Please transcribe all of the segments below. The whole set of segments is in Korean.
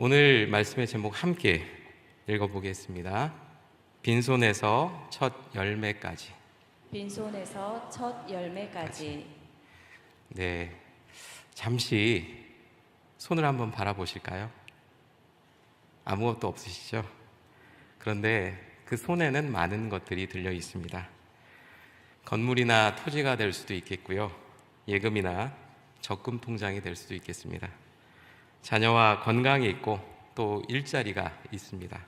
오늘 말씀의 제목 함께 읽어보겠습니다. 빈손에서 첫 열매까지. 빈손에서 첫 열매까지. 네, 잠시 손을 한번 바라보실까요? 아무것도 없으시죠? 그런데 그 손에는 많은 것들이 들려 있습니다. 건물이나 토지가 될 수도 있겠고요, 예금이나 적금 통장이 될 수도 있겠습니다. 자녀와 건강이 있고 또 일자리가 있습니다.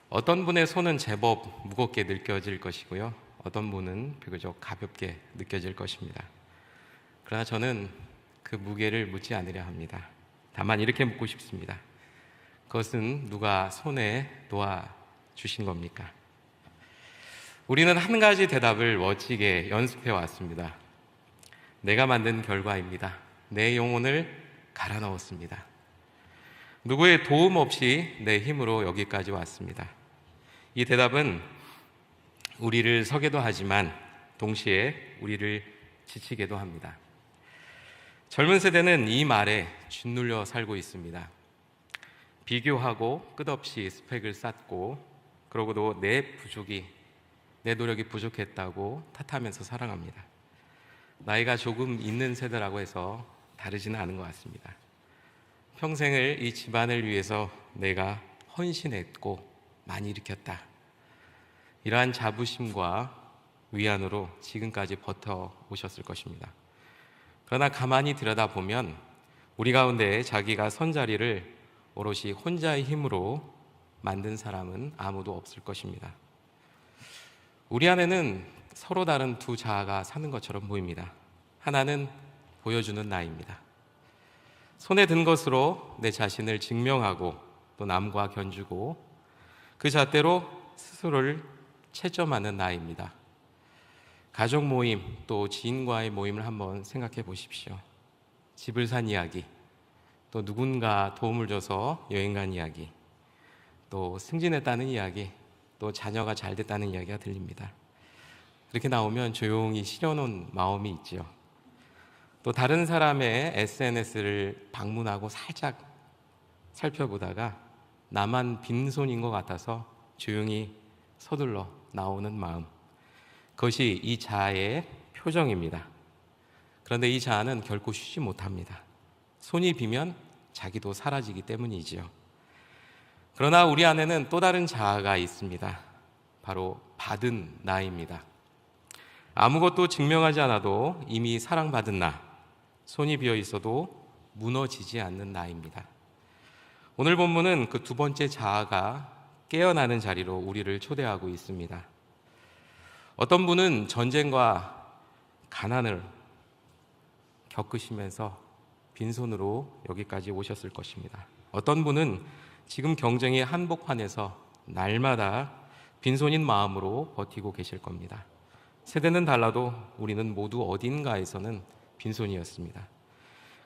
어떤 분의 손은 제법 무겁게 느껴질 것이고요, 어떤 분은 비교적 가볍게 느껴질 것입니다. 그러나 저는 그 무게를 묻지 않으려 합니다. 다만 이렇게 묻고 싶습니다. 그것은 누가 손에 놓아주신 겁니까? 우리는 한 가지 대답을 멋지게 연습해 왔습니다. 내가 만든 결과입니다. 내 영혼을 갈아 넣었습니다. 누구의 도움 없이 내 힘으로 여기까지 왔습니다. 이 대답은 우리를 서게도 하지만 동시에 우리를 지치게도 합니다. 젊은 세대는 이 말에 짓눌려 살고 있습니다. 비교하고 끝없이 스펙을 쌓고, 그러고도 내 노력이 부족했다고 탓하면서 살아갑니다. 나이가 조금 있는 세대라고 해서 다르지는 않은 것 같습니다. 평생을 이 집안을 위해서 내가 헌신했고 많이 일으켰다, 이러한 자부심과 위안으로 지금까지 버텨오셨을 것입니다. 그러나 가만히 들여다보면 우리 가운데 자기가 선 자리를 오롯이 혼자의 힘으로 만든 사람은 아무도 없을 것입니다. 우리 안에는 서로 다른 두 자아가 사는 것처럼 보입니다. 하나는 보여주는 나입니다. 손에 든 것으로 내 자신을 증명하고 또 남과 견주고 그 잣대로 스스로를 채점하는 나입니다. 가족 모임 또 지인과의 모임을 한번 생각해 보십시오. 집을 산 이야기, 또 누군가 도움을 줘서 여행 간 이야기, 또 승진했다는 이야기, 또 자녀가 잘 됐다는 이야기가 들립니다. 그렇게 나오면 조용히 시려놓은 마음이 있지요. 또 다른 사람의 SNS를 방문하고 살짝 살펴보다가 나만 빈손인 것 같아서 조용히 서둘러 나오는 마음, 그것이 이 자아의 표정입니다. 그런데 이 자아는 결코 쉬지 못합니다. 손이 비면 자기도 사라지기 때문이지요. 그러나 우리 안에는 또 다른 자아가 있습니다. 바로 받은 나입니다. 아무것도 증명하지 않아도 이미 사랑받은 나, 손이 비어 있어도 무너지지 않는 나입니다. 오늘 본문은 그 두 번째 자아가 깨어나는 자리로 우리를 초대하고 있습니다. 어떤 분은 전쟁과 가난을 겪으시면서 빈손으로 여기까지 오셨을 것입니다. 어떤 분은 지금 경쟁의 한복판에서 날마다 빈손인 마음으로 버티고 계실 겁니다. 세대는 달라도 우리는 모두 어딘가에서는 빈손이었습니다.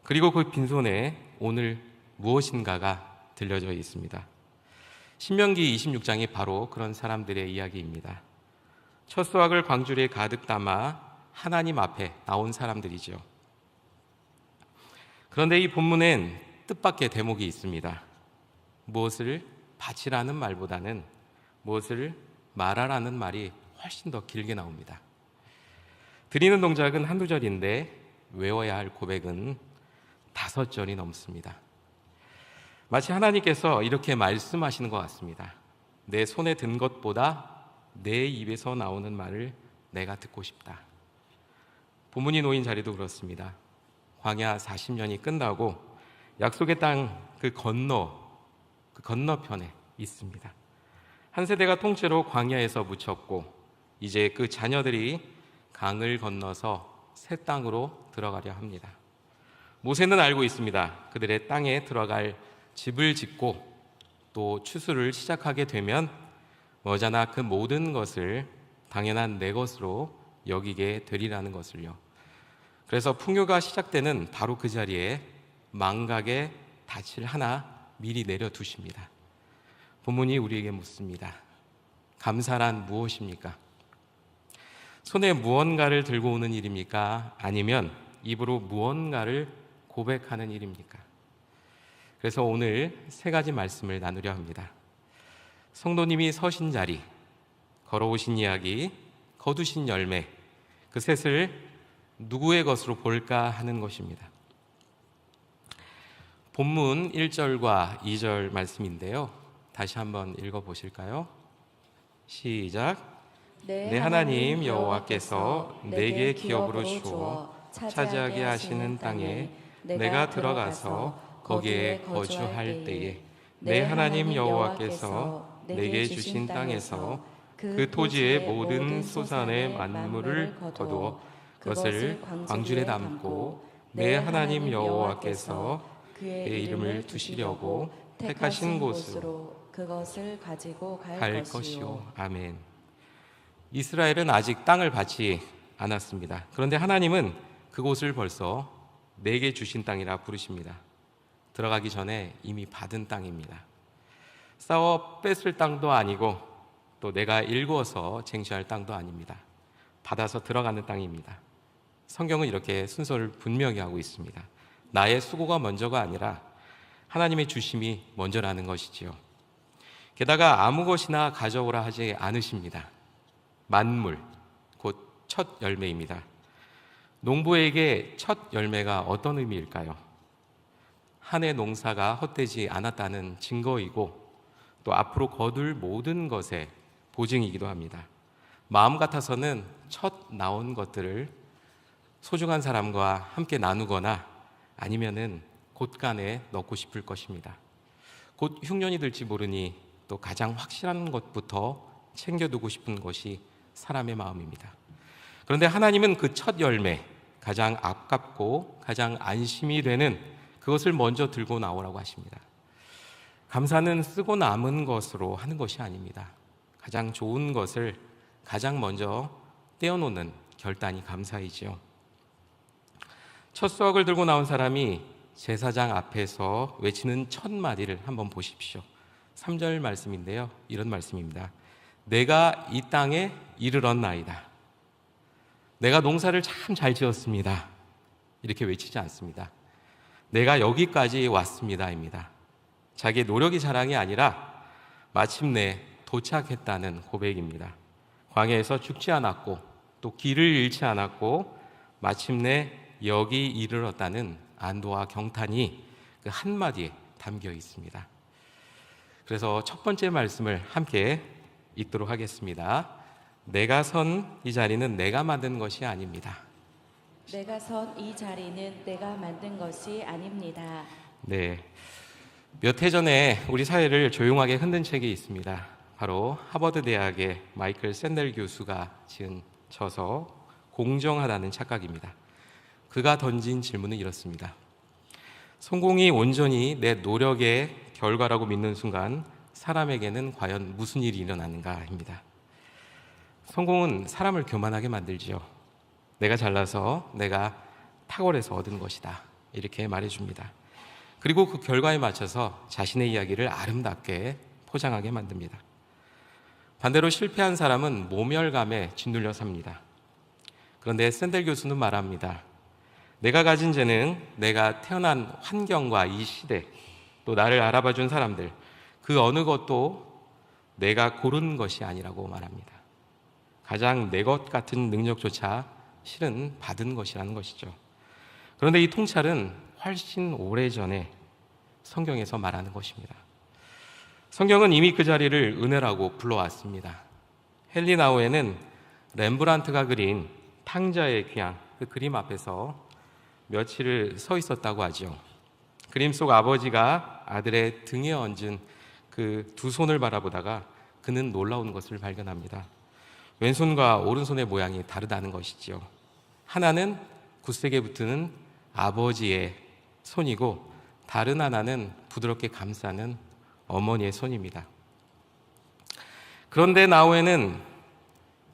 그리고 그 빈손에 오늘 무엇인가가 들려져 있습니다. 신명기 26장이 바로 그런 사람들의 이야기입니다. 첫 수확을 광주리에 가득 담아 하나님 앞에 나온 사람들이죠. 그런데 이 본문엔 뜻밖의 대목이 있습니다. 무엇을 바치라는 말보다는 무엇을 말하라는 말이 훨씬 더 길게 나옵니다. 드리는 동작은 한두 절인데 외워야 할 고백은 5절이 넘습니다. 마치 하나님께서 이렇게 말씀하시는 것 같습니다. 내 손에 든 것보다 내 입에서 나오는 말을 내가 듣고 싶다. 본문이 놓인 자리도 그렇습니다. 광야 40년이 끝나고 약속의 땅 그 건너편에 있습니다. 한 세대가 통째로 광야에서 묻혔고 이제 그 자녀들이 강을 건너서 새 땅으로 들어가려 합니다. 모세는 알고 있습니다. 그들의 땅에 들어갈 집을 짓고 또 추수를 시작하게 되면 머지않아 그 모든 것을 당연한 내 것으로 여기게 되리라는 것을요. 그래서 풍요가 시작되는 바로 그 자리에 망각의 닻을 하나 미리 내려두십니다. 본문이 우리에게 묻습니다. 감사란 무엇입니까? 손에 무언가를 들고 오는 일입니까? 아니면 입으로 무언가를 고백하는 일입니까? 그래서 오늘 세 가지 말씀을 나누려 합니다. 성도님이 서신 자리, 걸어오신 이야기, 거두신 열매, 그 셋을 누구의 것으로 볼까 하는 것입니다. 본문 1절과 2절 말씀인데요. 다시 한번 읽어보실까요? 시작. 내 하나님 여호와께서 내게 기업으로 주어 차지하게 하시는 땅에 내가 들어가서 거기에 거주할 때에 내 하나님 여호와께서 내게 주신 땅에서 그 토지의 모든 소산의 만물을 거두어 그것을 광주에 담고 내 하나님 여호와께서 그의 이름을 두시려고 택하신 곳으로 그것을 가지고 갈 것이요. 아멘. 이스라엘은 아직 땅을 받지 않았습니다. 그런데 하나님은 그곳을 벌써 내게 주신 땅이라 부르십니다. 들어가기 전에 이미 받은 땅입니다. 싸워 뺏을 땅도 아니고 또 내가 일구어서 쟁취할 땅도 아닙니다. 받아서 들어가는 땅입니다. 성경은 이렇게 순서를 분명히 하고 있습니다. 나의 수고가 먼저가 아니라 하나님의 주심이 먼저라는 것이지요. 게다가 아무 것이나 가져오라 하지 않으십니다. 만물, 곧 첫 열매입니다. 농부에게 첫 열매가 어떤 의미일까요? 한 해 농사가 헛되지 않았다는 증거이고 또 앞으로 거둘 모든 것의 보증이기도 합니다. 마음 같아서는 첫 나온 것들을 소중한 사람과 함께 나누거나 아니면은 곳간에 넣고 싶을 것입니다. 곧 흉년이 들지 모르니 또 가장 확실한 것부터 챙겨두고 싶은 것이 사람의 마음입니다. 그런데 하나님은 그 첫 열매, 가장 아깝고 가장 안심이 되는 그것을 먼저 들고 나오라고 하십니다. 감사는 쓰고 남은 것으로 하는 것이 아닙니다. 가장 좋은 것을 가장 먼저 떼어놓는 결단이 감사이지요. 첫 수확을 들고 나온 사람이 제사장 앞에서 외치는 첫 마디를 한번 보십시오. 3절 말씀인데요. 이런 말씀입니다. 내가 이 땅에 이르렀나이다. 내가 농사를 참 잘 지었습니다. 이렇게 외치지 않습니다. 내가 여기까지 왔습니다입니다. 자기의 노력이 자랑이 아니라 마침내 도착했다는 고백입니다. 광야에서 죽지 않았고 또 길을 잃지 않았고 마침내 여기 이르렀다는 안도와 경탄이 그 한마디에 담겨 있습니다. 그래서 첫 번째 말씀을 함께 읽도록 하겠습니다. 내가 선 이 자리는 내가 만든 것이 아닙니다. 내가 선 이 자리는 내가 만든 것이 아닙니다. 네, 몇 해 전에 우리 사회를 조용하게 흔든 책이 있습니다. 바로 하버드 대학의 마이클 샌델 교수가 지은 저서 공정하다는 착각입니다. 그가 던진 질문은 이렇습니다. 성공이 온전히 내 노력의 결과라고 믿는 순간 사람에게는 과연 무슨 일이 일어나는가입니다. 성공은 사람을 교만하게 만들지요. 내가 잘나서 내가 탁월해서 얻은 것이다. 이렇게 말해줍니다. 그리고 그 결과에 맞춰서 자신의 이야기를 아름답게 포장하게 만듭니다. 반대로 실패한 사람은 모멸감에 짓눌려 삽니다. 그런데 샌델 교수는 말합니다. 내가 가진 재능, 내가 태어난 환경과 이 시대, 또 나를 알아봐 준 사람들, 그 어느 것도 내가 고른 것이 아니라고 말합니다. 가장 내 것 같은 능력조차 실은 받은 것이라는 것이죠. 그런데 이 통찰은 훨씬 오래전에 성경에서 말하는 것입니다. 성경은 이미 그 자리를 은혜라고 불러왔습니다. 헨리나우에는 렘브란트가 그린 탕자의 귀향, 그 그림 앞에서 며칠을 서 있었다고 하죠. 그림 속 아버지가 아들의 등에 얹은 그 두 손을 바라보다가 그는 놀라운 것을 발견합니다. 왼손과 오른손의 모양이 다르다는 것이지요. 하나는 굳세게 붙는 아버지의 손이고 다른 하나는 부드럽게 감싸는 어머니의 손입니다. 그런데 나우에는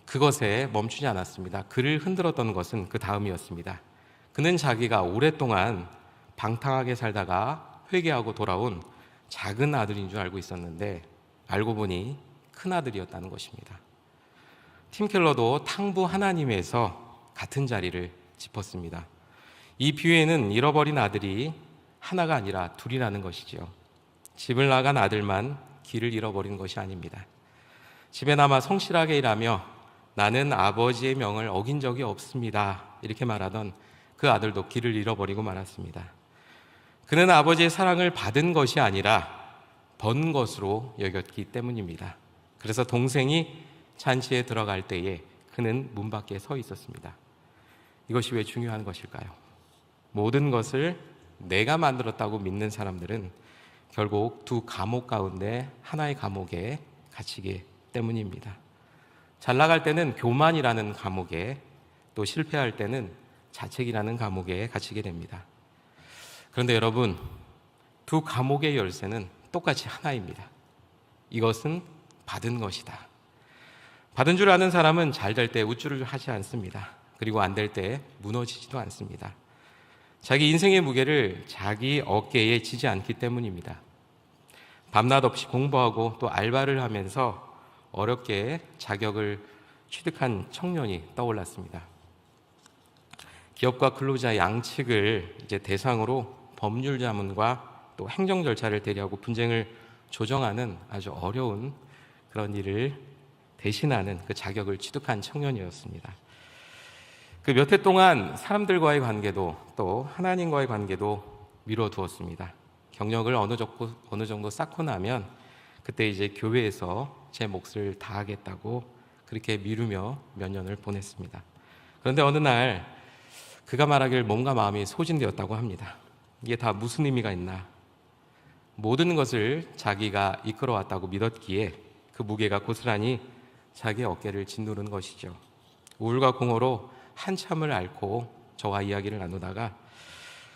그것에 멈추지 않았습니다. 그를 흔들었던 것은 그 다음이었습니다. 그는 자기가 오랫동안 방탕하게 살다가 회개하고 돌아온 작은 아들인 줄 알고 있었는데 알고 보니 큰 아들이었다는 것입니다. 팀 켈러도 탕부 하나님에서 같은 자리를 짚었습니다. 이 비유에는 잃어버린 아들이 하나가 아니라 둘이라는 것이지요. 집을 나간 아들만 길을 잃어버린 것이 아닙니다. 집에 남아 성실하게 일하며 나는 아버지의 명을 어긴 적이 없습니다, 이렇게 말하던 그 아들도 길을 잃어버리고 말았습니다. 그는 아버지의 사랑을 받은 것이 아니라 번 것으로 여겼기 때문입니다. 그래서 동생이 잔치에 들어갈 때에 그는 문 밖에 서 있었습니다. 이것이 왜 중요한 것일까요? 모든 것을 내가 만들었다고 믿는 사람들은 결국 두 감옥 가운데 하나의 감옥에 갇히게 때문입니다. 잘 나갈 때는 교만이라는 감옥에, 또 실패할 때는 자책이라는 감옥에 갇히게 됩니다. 그런데 여러분, 두 감옥의 열쇠는 똑같이 하나입니다. 이것은 받은 것이다. 받은 줄 아는 사람은 잘 될 때 우쭐을 하지 않습니다. 그리고 안 될 때 무너지지도 않습니다. 자기 인생의 무게를 자기 어깨에 지지 않기 때문입니다. 밤낮 없이 공부하고 또 알바를 하면서 어렵게 자격을 취득한 청년이 떠올랐습니다. 기업과 근로자 양측을 이제 대상으로 법률 자문과 또 행정 절차를 대리하고 분쟁을 조정하는 아주 어려운 그런 일을 대신하는 그 자격을 취득한 청년이었습니다. 그 몇 해 동안 사람들과의 관계도 또 하나님과의 관계도 미뤄두었습니다. 경력을 어느 정도 쌓고 나면 그때 이제 교회에서 제 몫을 다하겠다고 그렇게 미루며 몇 년을 보냈습니다. 그런데 어느 날 그가 말하길 몸과 마음이 소진되었다고 합니다. 이게 다 무슨 의미가 있나? 모든 것을 자기가 이끌어왔다고 믿었기에 그 무게가 고스란히 자기 어깨를 짓누른 것이죠. 우울과 공허로 한참을 앓고 저와 이야기를 나누다가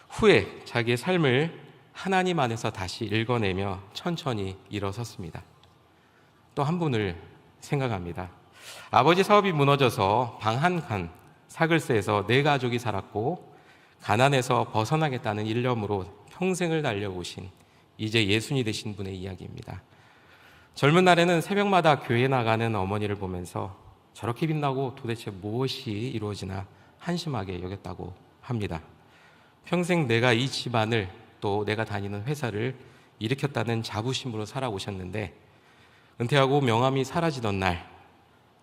후에 자기의 삶을 하나님 안에서 다시 읽어내며 천천히 일어섰습니다. 또 한 분을 생각합니다. 아버지 사업이 무너져서 방 한 칸 사글세에서 내 가족이 살았고 가난에서 벗어나겠다는 일념으로 평생을 달려오신 이제 예순이 되신 분의 이야기입니다. 젊은 날에는 새벽마다 교회 나가는 어머니를 보면서 저렇게 빛나고 도대체 무엇이 이루어지나 한심하게 여겼다고 합니다. 평생 내가 이 집안을 또 내가 다니는 회사를 일으켰다는 자부심으로 살아오셨는데 은퇴하고 명함이 사라지던 날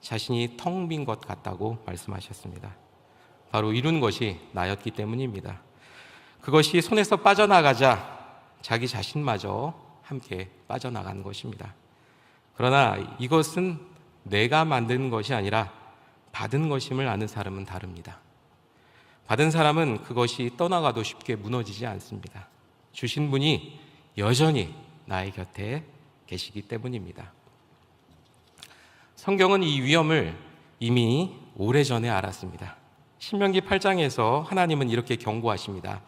자신이 텅 빈 것 같다고 말씀하셨습니다. 바로 이룬 것이 나였기 때문입니다. 그것이 손에서 빠져나가자 자기 자신마저 함께 빠져나간 것입니다. 그러나 이것은 내가 만든 것이 아니라 받은 것임을 아는 사람은 다릅니다. 받은 사람은 그것이 떠나가도 쉽게 무너지지 않습니다. 주신 분이 여전히 나의 곁에 계시기 때문입니다. 성경은 이 위험을 이미 오래전에 알았습니다. 신명기 8장에서 하나님은 이렇게 경고하십니다.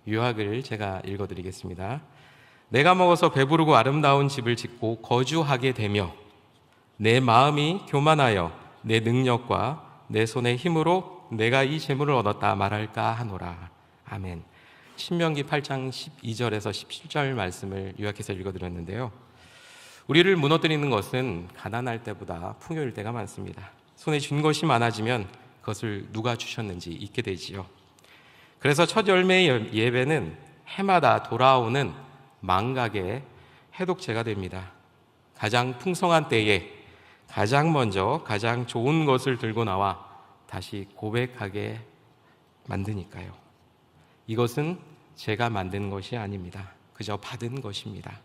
요약을 제가 읽어드리겠습니다. 내가 먹어서 배부르고 아름다운 집을 짓고 거주하게 되며 내 마음이 교만하여 내 능력과 내 손의 힘으로 내가 이 재물을 얻었다 말할까 하노라. 아멘. 신명기 8장 12절에서 17절 말씀을 요약해서 읽어드렸는데요. 우리를 무너뜨리는 것은 가난할 때보다 풍요일 때가 많습니다. 손에 쥔 것이 많아지면 그것을 누가 주셨는지 잊게 되지요. 그래서 첫 열매의 예배는 해마다 돌아오는 망각의 해독제가 됩니다. 가장 풍성한 때에 가장 먼저 가장 좋은 것을 들고 나와 다시 고백하게 만드니까요. 이것은 제가 만든 것이 아닙니다. 그저 받은 것입니다.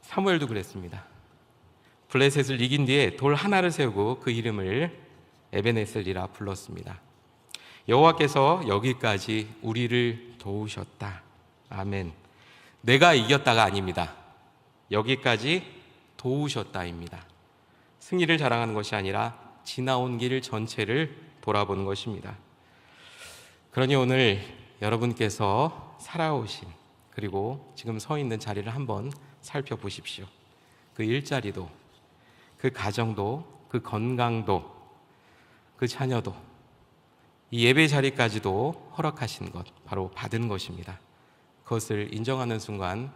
사무엘도 그랬습니다. 블레셋을 이긴 뒤에 돌 하나를 세우고 그 이름을 에베네셀이라 불렀습니다. 여호와께서 여기까지 우리를 도우셨다. 아멘. 내가 이겼다가 아닙니다. 여기까지 도우셨다입니다. 승리를 자랑하는 것이 아니라 지나온 길 전체를 돌아보는 것입니다. 그러니 오늘 여러분께서 살아오신 그리고 지금 서 있는 자리를 한번 살펴보십시오. 그 일자리도, 그 가정도, 그 건강도, 그 자녀도, 이 예배 자리까지도 허락하신 것, 바로 받은 것입니다. 그것을 인정하는 순간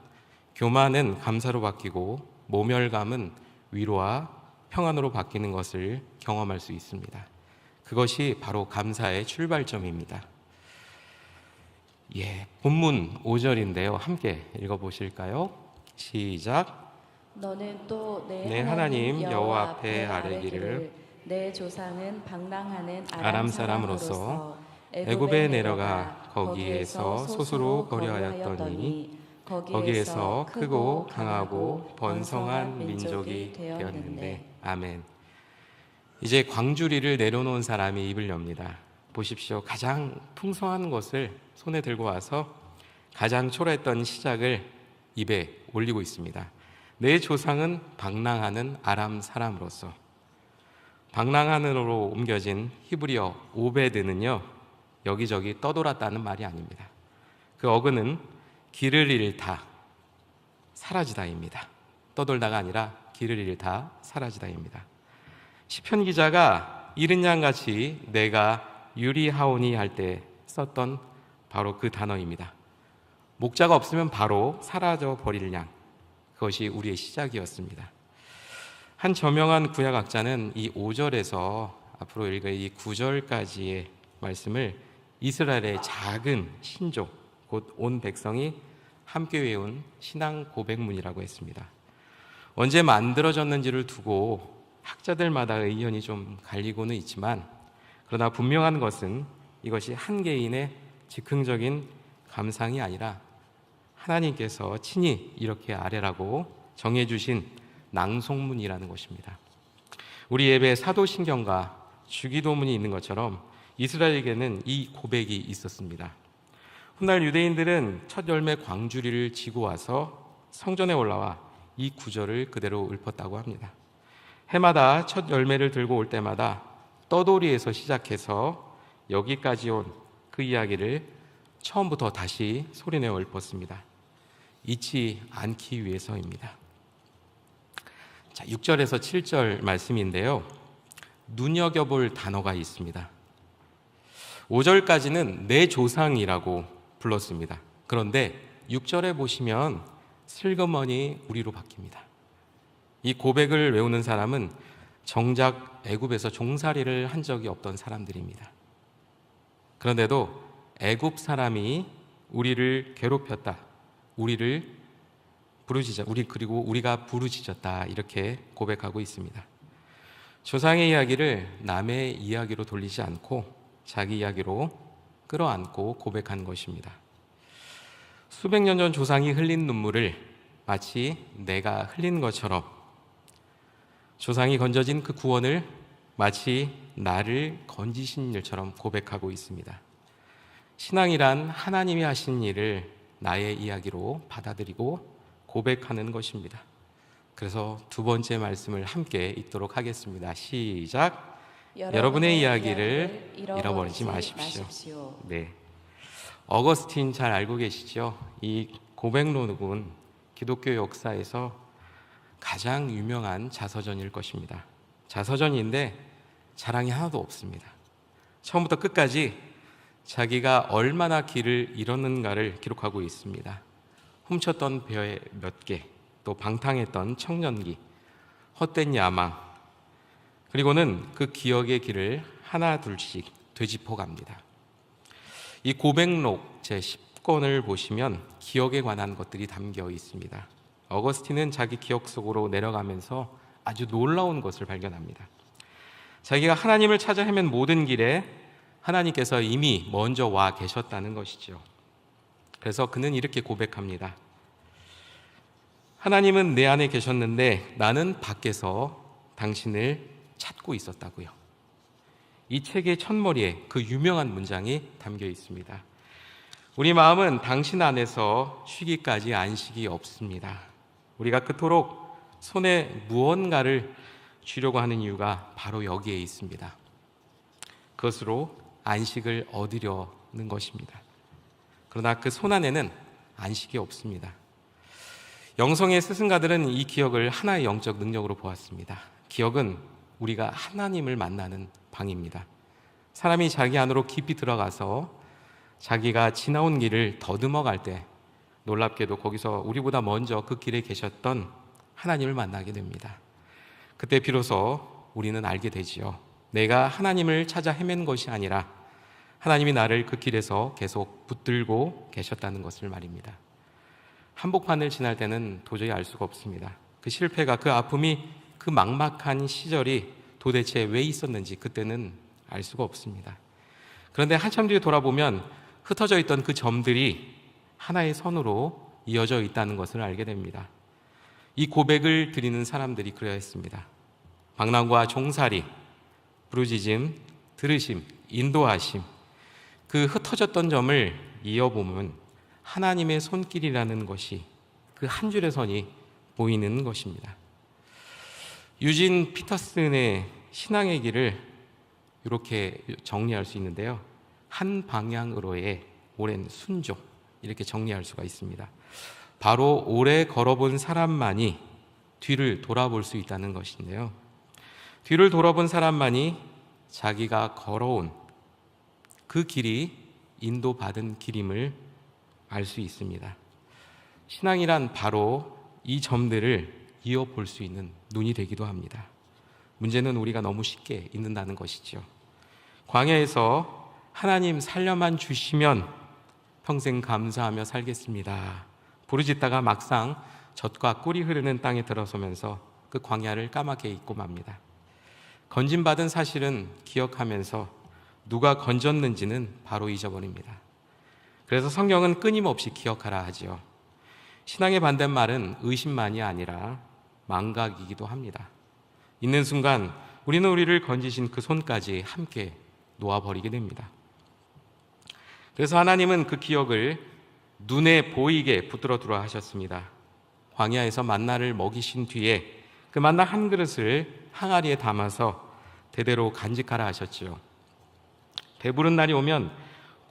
교만은 감사로 바뀌고 모멸감은 위로와 평안으로 바뀌는 것을 경험할 수 있습니다. 그것이 바로 감사의 출발점입니다. 본문 5절인데요. 함께 읽어보실까요? 시작. 너는 또 내 내 하나님 여호와 앞에 아뢰기를 아뢰기를 내 조상은 방랑하는 아람 아람 사람으로서 사람으로서 애굽에 내려가 거기에서 소수로 거류하였더니 거기에서 크고 강하고 번성한 민족이 되었는데. 아멘. 이제 광주리를 내려놓은 사람이 입을 엽니다. 보십시오. 가장 풍성한 것을 손에 들고 와서 가장 초라했던 시작을 입에 올리고 있습니다. 내 조상은 방랑하는 아람 사람으로서. 방랑하는으로 옮겨진 히브리어 오베드는요, 여기저기 떠돌았다는 말이 아닙니다. 그 어근은 길을 잃다, 사라지다입니다. 떠돌다가 아니라 길을 잃다, 사라지다입니다. 시편 기자가 이른 양같이 내가 유리하오니 할 때 썼던 바로 그 단어입니다. 목자가 없으면 바로 사라져 버릴 양, 그것이 우리의 시작이었습니다. 한 저명한 구약학자는 이 5절에서 앞으로 읽을 이 9절까지의 말씀을 이스라엘의 작은 신족, 곧 온 백성이 함께 외운 신앙 고백문이라고 했습니다. 언제 만들어졌는지를 두고 학자들마다 의견이 좀 갈리고는 있지만, 그러나 분명한 것은 이것이 한 개인의 즉흥적인 감상이 아니라 하나님께서 친히 이렇게 아뢰라고 정해주신 낭송문이라는 것입니다. 우리 예배에 사도신경과 주기도문이 있는 것처럼 이스라엘에게는 이 고백이 있었습니다. 훗날 유대인들은 첫 열매 광주리를 지고 와서 성전에 올라와 이 구절을 그대로 읊었다고 합니다. 해마다 첫 열매를 들고 올 때마다 떠돌이에서 시작해서 여기까지 온 그 이야기를 처음부터 다시 소리내어 읊었습니다. 잊지 않기 위해서입니다. 자, 6절에서 7절 말씀인데요. 눈여겨볼 단어가 있습니다. 5절까지는 내 조상이라고 불렀습니다. 그런데 6절에 보시면 슬그머니 우리로 바뀝니다. 이 고백을 외우는 사람은 정작 애굽에서 종살이를 한 적이 없던 사람들입니다. 그런데도 애굽 사람이 우리를 괴롭혔다, 우리를 부르짖어, 그리고 우리가 부르짖었다, 이렇게 고백하고 있습니다. 조상의 이야기를 남의 이야기로 돌리지 않고 자기 이야기로 끌어안고 고백한 것입니다. 수백 년 전 조상이 흘린 눈물을 마치 내가 흘린 것처럼, 조상이 건져진 그 구원을 마치 나를 건지신 일처럼 고백하고 있습니다. 신앙이란 하나님이 하신 일을 나의 이야기로 받아들이고 고백하는 것입니다. 그래서 두 번째 말씀을 함께 읽도록 하겠습니다. 시작. 여러분의 이야기를 잃어버리지 마십시오. 네. 어거스틴 잘 알고 계시죠? 이 고백록은 기독교 역사에서 가장 유명한 자서전일 것입니다. 자서전인데 자랑이 하나도 없습니다. 처음부터 끝까지 자기가 얼마나 길을 잃었는가를 기록하고 있습니다. 훔쳤던 벼에 몇 개, 또 방탕했던 청년기, 헛된 야망, 그리고는 그 기억의 길을 하나 둘씩 되짚어 갑니다. 이 고백록 제10권을 보시면 기억에 관한 것들이 담겨 있습니다. 어거스틴은 자기 기억 속으로 내려가면서 아주 놀라운 것을 발견합니다. 자기가 하나님을 찾아 헤맨 모든 길에 하나님께서 이미 먼저 와 계셨다는 것이죠. 그래서 그는 이렇게 고백합니다. 하나님은 내 안에 계셨는데 나는 밖에서 당신을 찾고 있었다고요. 이 책의 첫머리에 그 유명한 문장이 담겨 있습니다. 우리 마음은 당신 안에서 쉬기까지 안식이 없습니다. 우리가 그토록 손에 무언가를 쥐려고 하는 이유가 바로 여기에 있습니다. 그것으로 안식을 얻으려는 것입니다. 그러나 그 손 안에는 안식이 없습니다. 영성의 스승가들은 이 기억을 하나의 영적 능력으로 보았습니다. 기억은 우리가 하나님을 만나는 방입니다. 사람이 자기 안으로 깊이 들어가서 자기가 지나온 길을 더듬어 갈 때 놀랍게도 거기서 우리보다 먼저 그 길에 계셨던 하나님을 만나게 됩니다. 그때 비로소 우리는 알게 되지요. 내가 하나님을 찾아 헤맨 것이 아니라 하나님이 나를 그 길에서 계속 붙들고 계셨다는 것을 말입니다. 한복판을 지날 때는 도저히 알 수가 없습니다. 그 실패가, 그 아픔이, 그 막막한 시절이 도대체 왜 있었는지 그때는 알 수가 없습니다. 그런데 한참 뒤에 돌아보면 흩어져 있던 그 점들이 하나의 선으로 이어져 있다는 것을 알게 됩니다. 이 고백을 드리는 사람들이 그래야 했습니다. 방랑과 종살이, 부르짖음, 들으심, 인도하심, 그 흩어졌던 점을 이어보면 하나님의 손길이라는 것이, 그 한 줄의 선이 보이는 것입니다. 유진 피터슨의 신앙의 길을 이렇게 정리할 수 있는데요. 한 방향으로의 오랜 순종, 이렇게 정리할 수가 있습니다. 바로 오래 걸어본 사람만이 뒤를 돌아볼 수 있다는 것인데요. 뒤를 돌아본 사람만이 자기가 걸어온 그 길이 인도받은 길임을 알 수 있습니다. 신앙이란 바로 이 점들을 이어볼 수 있는 눈이 되기도 합니다. 문제는 우리가 너무 쉽게 잊는다는 것이죠. 광야에서 하나님 살려만 주시면 평생 감사하며 살겠습니다 부르짖다가 막상 젖과 꿀이 흐르는 땅에 들어서면서 그 광야를 까맣게 잊고 맙니다. 건진받은 사실은 기억하면서 누가 건졌는지는 바로 잊어버립니다. 그래서 성경은 끊임없이 기억하라 하지요. 신앙의 반대말은 의심만이 아니라 망각이기도 합니다. 있는 순간 우리는 우리를 건지신 그 손까지 함께 놓아버리게 됩니다. 그래서 하나님은 그 기억을 눈에 보이게 붙들어 두라 하셨습니다. 광야에서 만나를 먹이신 뒤에 그 만나 한 그릇을 항아리에 담아서 대대로 간직하라 하셨지요. 배부른 날이 오면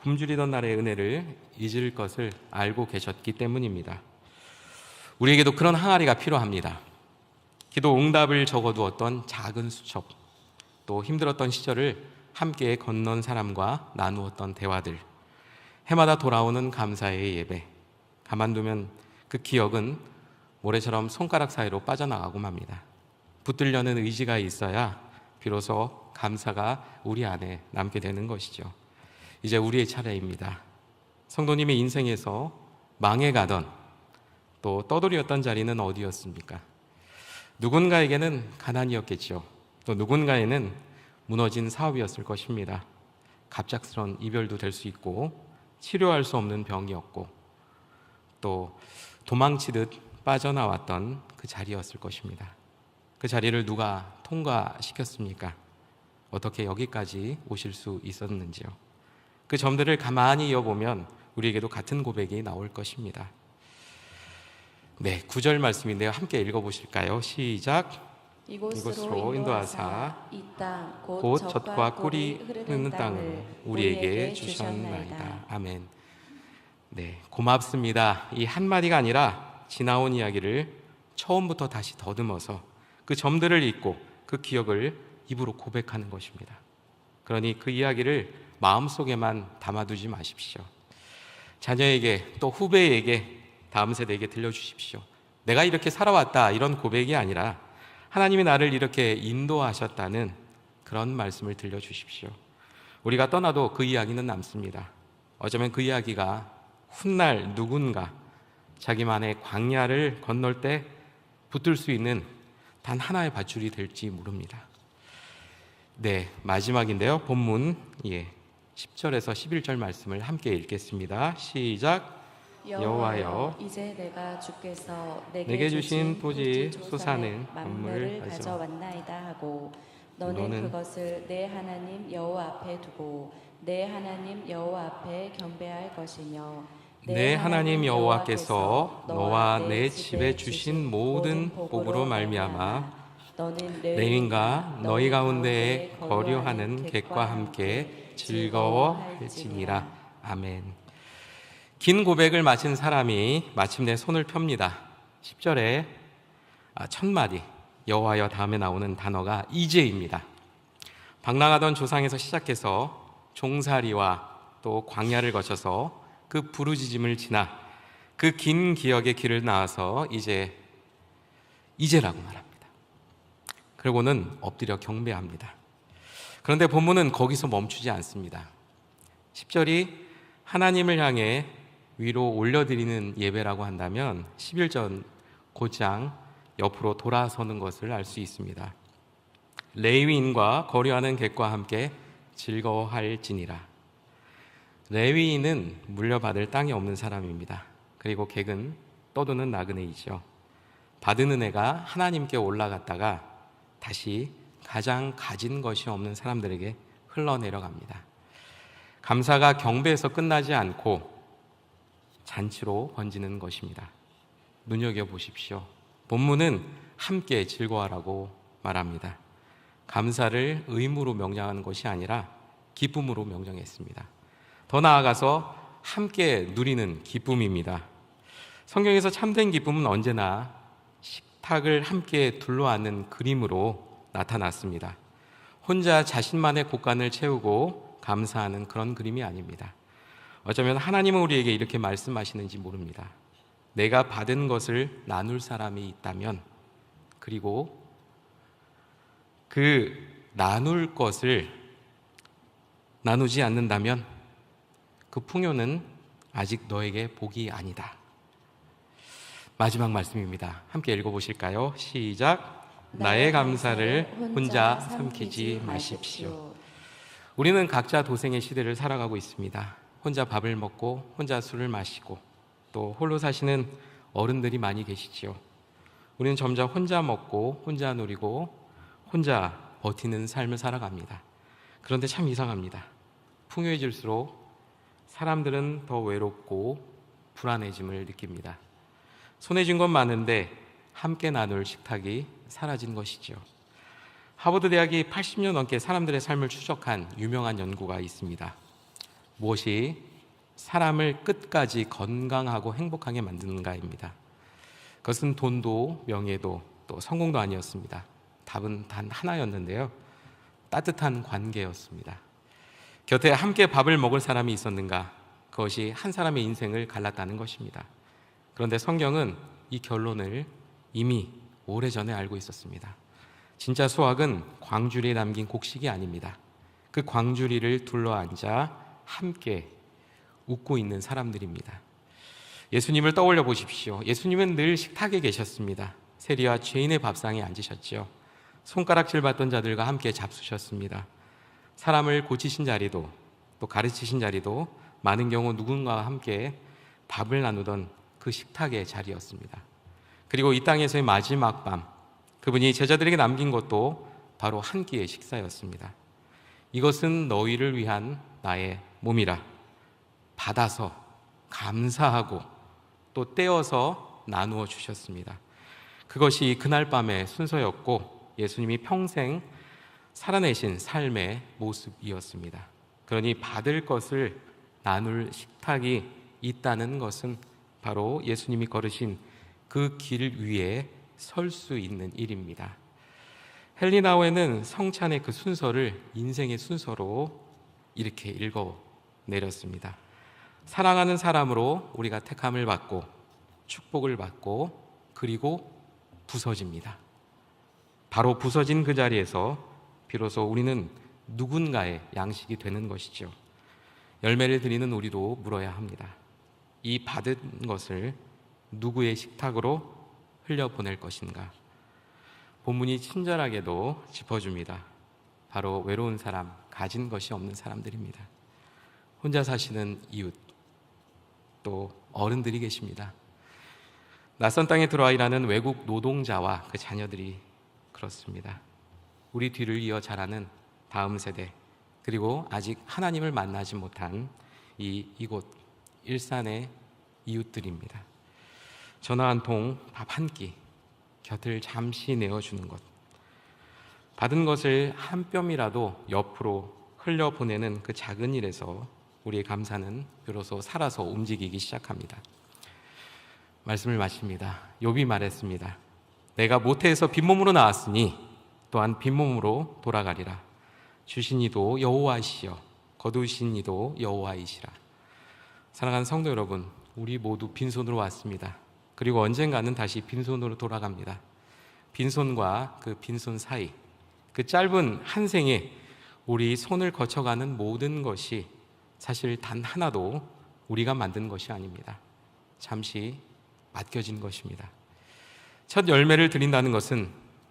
굶주리던 날의 은혜를 잊을 것을 알고 계셨기 때문입니다. 우리에게도 그런 항아리가 필요합니다. 기도 응답을 적어두었던 작은 수첩, 또 힘들었던 시절을 함께 건넌 사람과 나누었던 대화들, 해마다 돌아오는 감사의 예배, 가만두면 그 기억은 모래처럼 손가락 사이로 빠져나가고 맙니다. 붙들려는 의지가 있어야 비로소 감사가 우리 안에 남게 되는 것이죠. 이제 우리의 차례입니다. 성도님의 인생에서 망해가던, 또 떠돌이었던 자리는 어디였습니까? 누군가에게는 가난이었겠죠. 또 누군가에는 무너진 사업이었을 것입니다. 갑작스런 이별도 될 수 있고, 치료할 수 없는 병이었고, 또 도망치듯 빠져나왔던 그 자리였을 것입니다. 그 자리를 누가 통과시켰습니까? 어떻게 여기까지 오실 수 있었는지요? 그 점들을 가만히 이어보면 우리에게도 같은 고백이 나올 것입니다. 네, 9절 말씀인데요. 함께 읽어보실까요? 시작. 이곳으로 인도하사 이 땅 곧 젖과 꿀이 흐르는 땅을 우리에게 주셨나이다. 아멘. 네, 고맙습니다. 이 한마디가 아니라 지나온 이야기를 처음부터 다시 더듬어서 그 점들을 잊고 그 기억을 입으로 고백하는 것입니다. 그러니 그 이야기를 마음속에만 담아두지 마십시오. 자녀에게, 또 후배에게, 다음 세대에게 들려주십시오. 내가 이렇게 살아왔다, 이런 고백이 아니라 하나님이 나를 이렇게 인도하셨다는 그런 말씀을 들려주십시오. 우리가 떠나도 그 이야기는 남습니다. 어쩌면 그 이야기가 훗날 누군가 자기만의 광야를 건널 때 붙들 수 있는 단 하나의 밧줄이 될지 모릅니다. 네, 마지막인데요. 본문 10절에서 11절 말씀을 함께 읽겠습니다. 시작. 여호와여, 이제 내가 주께서 내게 주신 토지 소산은 만물을 가져왔나이다 하고 너는 그것을 내 하나님 여호와 앞에 두고 내 하나님 여호와 앞에 경배할 것이며 내 하나님 여호와께서 너와 내 집에 주신 모든 복으로 말미암아 레윈과 너희 가운데에 거류하는 객과 함께 즐거워할지니라. 아멘. 긴 고백을 마친 사람이 마침내 손을 펴니다. 10절에 첫 마디 여호와여 다음에 나오는 단어가 이제입니다. 방랑하던 조상에서 시작해서 종살이와 또 광야를 거쳐서 그 부르짖음을 지나 그 긴 기억의 길을 나와서 이제라고 말합니다. 그리고는 엎드려 경배합니다. 그런데 본문은 거기서 멈추지 않습니다. 10절이 하나님을 향해 위로 올려드리는 예배라고 한다면 11절 곧장 옆으로 돌아서는 것을 알 수 있습니다. 레위인과 거류하는 객과 함께 즐거워할지니라. 레위인은 물려받을 땅이 없는 사람입니다. 그리고 객은 떠도는 나그네이죠. 받은 은혜가 하나님께 올라갔다가 다시 가장 가진 것이 없는 사람들에게 흘러내려갑니다. 감사가 경배에서 끝나지 않고 잔치로 번지는 것입니다. 눈여겨보십시오. 본문은 함께 즐거워하라고 말합니다. 감사를 의무로 명령하는 것이 아니라 기쁨으로 명령했습니다. 더 나아가서 함께 누리는 기쁨입니다. 성경에서 참된 기쁨은 언제나 식탁을 함께 둘러앉는 그림으로 나타났습니다. 혼자 자신만의 곳간을 채우고 감사하는 그런 그림이 아닙니다. 어쩌면 하나님은 우리에게 이렇게 말씀하시는지 모릅니다. 내가 받은 것을 나눌 사람이 있다면, 그리고 그 나눌 것을 나누지 않는다면 그 풍요는 아직 너에게 복이 아니다. 마지막 말씀입니다. 함께 읽어보실까요? 시작. 나의 감사를 혼자 삼키지 마십시오. 우리는 각자 도생의 시대를 살아가고 있습니다. 혼자 밥을 먹고 혼자 술을 마시고 또 홀로 사시는 어른들이 많이 계시지요. 우리는 점점 혼자 먹고 혼자 누리고 혼자 버티는 삶을 살아갑니다. 그런데 참 이상합니다. 풍요해질수록 사람들은 더 외롭고 불안해짐을 느낍니다. 손에 쥔 건 많은데 함께 나눌 식탁이 사라진 것이죠. 하버드 대학이 80년 넘게 사람들의 삶을 추적한 유명한 연구가 있습니다. 무엇이 사람을 끝까지 건강하고 행복하게 만드는가입니다. 그것은 돈도 명예도 또 성공도 아니었습니다. 답은 단 하나였는데요. 따뜻한 관계였습니다. 곁에 함께 밥을 먹을 사람이 있었는가? 그것이 한 사람의 인생을 갈랐다는 것입니다. 그런데 성경은 이 결론을 이미 오래전에 알고 있었습니다. 진짜 수학은 광주리에 남긴 곡식이 아닙니다. 그 광주리를 둘러앉아 함께 웃고 있는 사람들입니다. 예수님을 떠올려 보십시오. 예수님은 늘 식탁에 계셨습니다. 세리와 죄인의 밥상에 앉으셨죠. 손가락질 받던 자들과 함께 잡수셨습니다. 사람을 고치신 자리도 또 가르치신 자리도 많은 경우 누군가와 함께 밥을 나누던 그 식탁의 자리였습니다. 그리고 이 땅에서의 마지막 밤, 그분이 제자들에게 남긴 것도 바로 한 끼의 식사였습니다. 이것은 너희를 위한 나의 몸이라. 받아서 감사하고 또 떼어서 나누어 주셨습니다. 그것이 그날 밤의 순서였고 예수님이 평생 살아내신 삶의 모습이었습니다. 그러니 받을 것을 나눌 식탁이 있다는 것은 바로 예수님이 걸으신 그 길 위에 설 수 있는 일입니다. 헬리나우에는 성찬의 그 순서를 인생의 순서로 이렇게 읽어내렸습니다. 사랑하는 사람으로 우리가 택함을 받고 축복을 받고 그리고 부서집니다. 바로 부서진 그 자리에서 비로소 우리는 누군가의 양식이 되는 것이죠. 열매를 드리는 우리도 물어야 합니다. 이 받은 것을 누구의 식탁으로 흘려보낼 것인가? 본문이 친절하게도 짚어줍니다. 바로 외로운 사람, 가진 것이 없는 사람들입니다. 혼자 사시는 이웃, 또 어른들이 계십니다. 낯선 땅에 들어와 일하는 외국 노동자와 그 자녀들이 그렇습니다. 우리 뒤를 이어 자라는 다음 세대, 그리고 아직 하나님을 만나지 못한 이곳 일산의 이웃들입니다. 전화 한 통, 밥 한 끼, 곁을 잠시 내어주는 것, 받은 것을 한 뼘이라도 옆으로 흘려보내는 그 작은 일에서 우리의 감사는 비로소 살아서 움직이기 시작합니다. 말씀을 마칩니다. 욥이 말했습니다. 내가 모태에서 빈몸으로 나왔으니 또한 빈몸으로 돌아가리라. 주신 이도 여호와이시여 거두신 이도 여호와이시라. 사랑하는 성도 여러분, 우리 모두 빈손으로 왔습니다. 그리고 언젠가는 다시 빈손으로 돌아갑니다. 빈손과 그 빈손 사이, 그 짧은 한 생에 우리 손을 거쳐가는 모든 것이 사실 단 하나도 우리가 만든 것이 아닙니다. 잠시 맡겨진 것입니다. 첫 열매를 드린다는 것은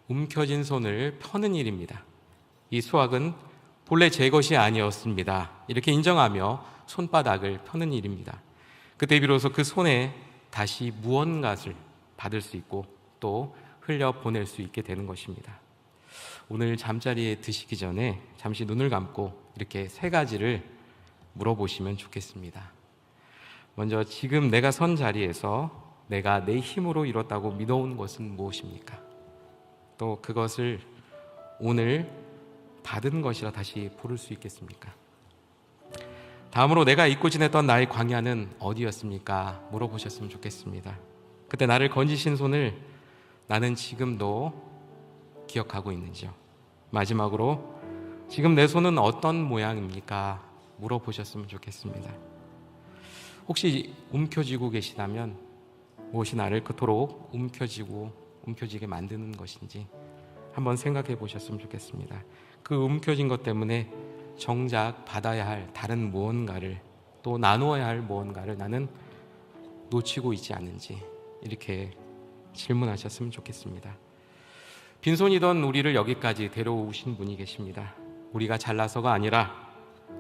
움켜진 손을 펴는 일입니다. 이 수확은 본래 제 것이 아니었습니다. 이렇게 인정하며 손바닥을 펴는 일입니다. 그때 비로소 그 손에 다시 무언가를 받을 수 있고 또 흘려보낼 수 있게 되는 것입니다. 오늘 잠자리에 드시기 전에 잠시 눈을 감고 이렇게 세 가지를 물어보시면 좋겠습니다. 먼저, 지금 내가 선 자리에서 내가 내 힘으로 이뤘다고 믿어온 것은 무엇입니까? 또 그것을 오늘 받은 것이라 다시 부를 수 있겠습니까? 다음으로, 내가 잊고 지냈던 나의 광야는 어디였습니까? 물어보셨으면 좋겠습니다. 그때 나를 건지신 손을 나는 지금도 기억하고 있는지요? 마지막으로, 지금 내 손은 어떤 모양입니까? 물어보셨으면 좋겠습니다. 혹시 움켜쥐고 계시다면 무엇이 나를 그토록 움켜쥐게 만드는 것인지 한번 생각해 보셨으면 좋겠습니다. 그 움켜진 것 때문에 정작 받아야 할 다른 무언가를, 또 나누어야 할 무언가를 나는 놓치고 있지 않은지 이렇게 질문하셨으면 좋겠습니다. 빈손이던 우리를 여기까지 데려오신 분이 계십니다. 우리가 잘나서가 아니라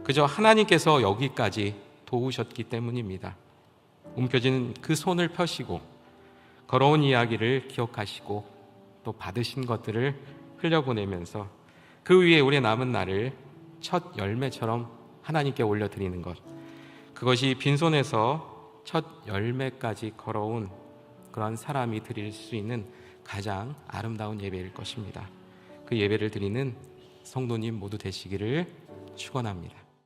그저 하나님께서 여기까지 도우셨기 때문입니다. 움켜진 그 손을 펴시고 걸어온 이야기를 기억하시고 또 받으신 것들을 흘려보내면서 그 위에 우리의 남은 날을 첫 열매처럼 하나님께 올려드리는 것, 그것이 빈손에서 첫 열매까지 걸어온 그런 사람이 드릴 수 있는 가장 아름다운 예배일 것입니다. 그 예배를 드리는 성도님 모두 되시기를 축원합니다.